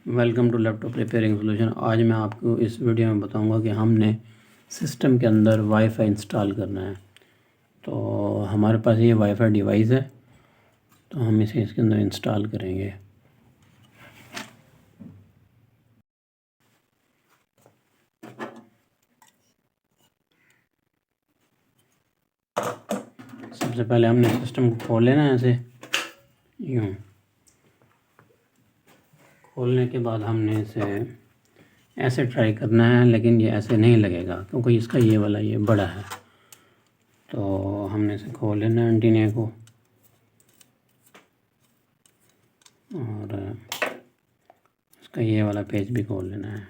Welcome to laptop repairing solution. आज मैं आपको इस वीडियो में बताऊंगा कि हमने सिस्टम के अंदर वाईफाई इंस्टॉल करना है। तो हमारे पास ये वाईफाई डिवाइस है, तो हम इसे इसके अंदर इंस्टॉल करेंगे। सबसे पहले हमने सिस्टम को खोल लेना है, ऐसे यूँ खोलने के बाद हमने इसे ऐसे ट्राई करना है, लेकिन ये ऐसे नहीं लगेगा क्योंकि इसका ये वाला ये बड़ा है। तो हमने इसे खोल लेना है एंटीना को, और इसका ये वाला पेज भी खोल लेना है।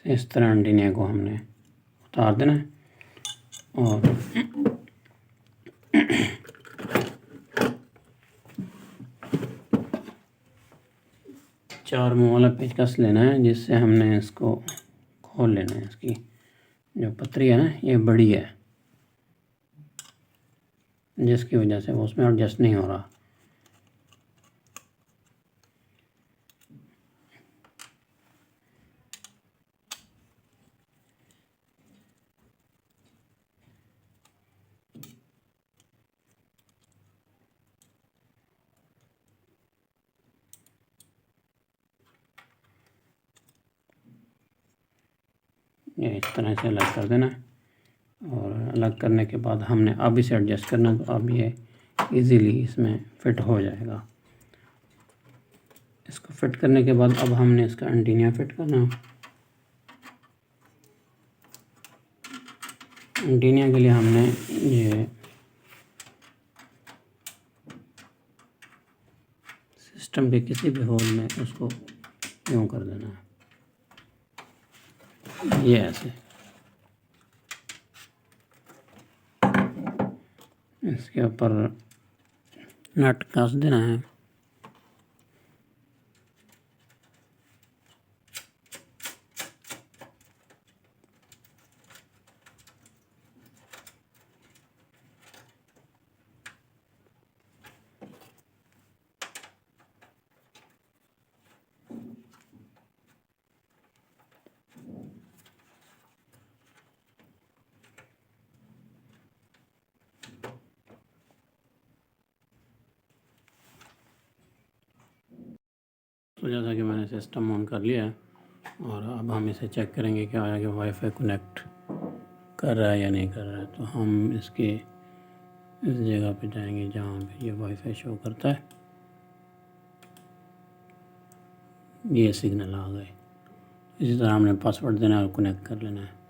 इस तरह एंटीना को हमने उतार देना है और चार मुँह वाला पेचकस लेना है, जिससे हमने इसको खोल लेना है। इसकी जो पतरी है ना, ये बड़ी है, जिसकी वजह से वो उसमें एडजस्ट नहीं हो रहा। ये इस तरह से अलग कर देना है, और अलग करने के बाद हमने अब इसे एडजस्ट करना, तो अब ये इजीली इसमें फिट हो जाएगा। इसको फिट करने के बाद अब हमने इसका एंटीना फिट करना है। एंटीना के लिए हमने ये सिस्टम के किसी भी होल में उसको यूँ कर देना है, ये ऐसे। इसके ऊपर नट कस देना है। तो जैसा कि मैंने सिस्टम ऑन कर लिया है, और अब हम इसे चेक करेंगे कि आगे वाईफाई कनेक्ट कर रहा है या नहीं कर रहा है। तो हम इसके इस जगह पे जाएंगे जहाँ पे ये वाईफाई शो करता है। ये सिग्नल आ गए। इसी तरह हमने पासवर्ड देना और कनेक्ट कर लेना है।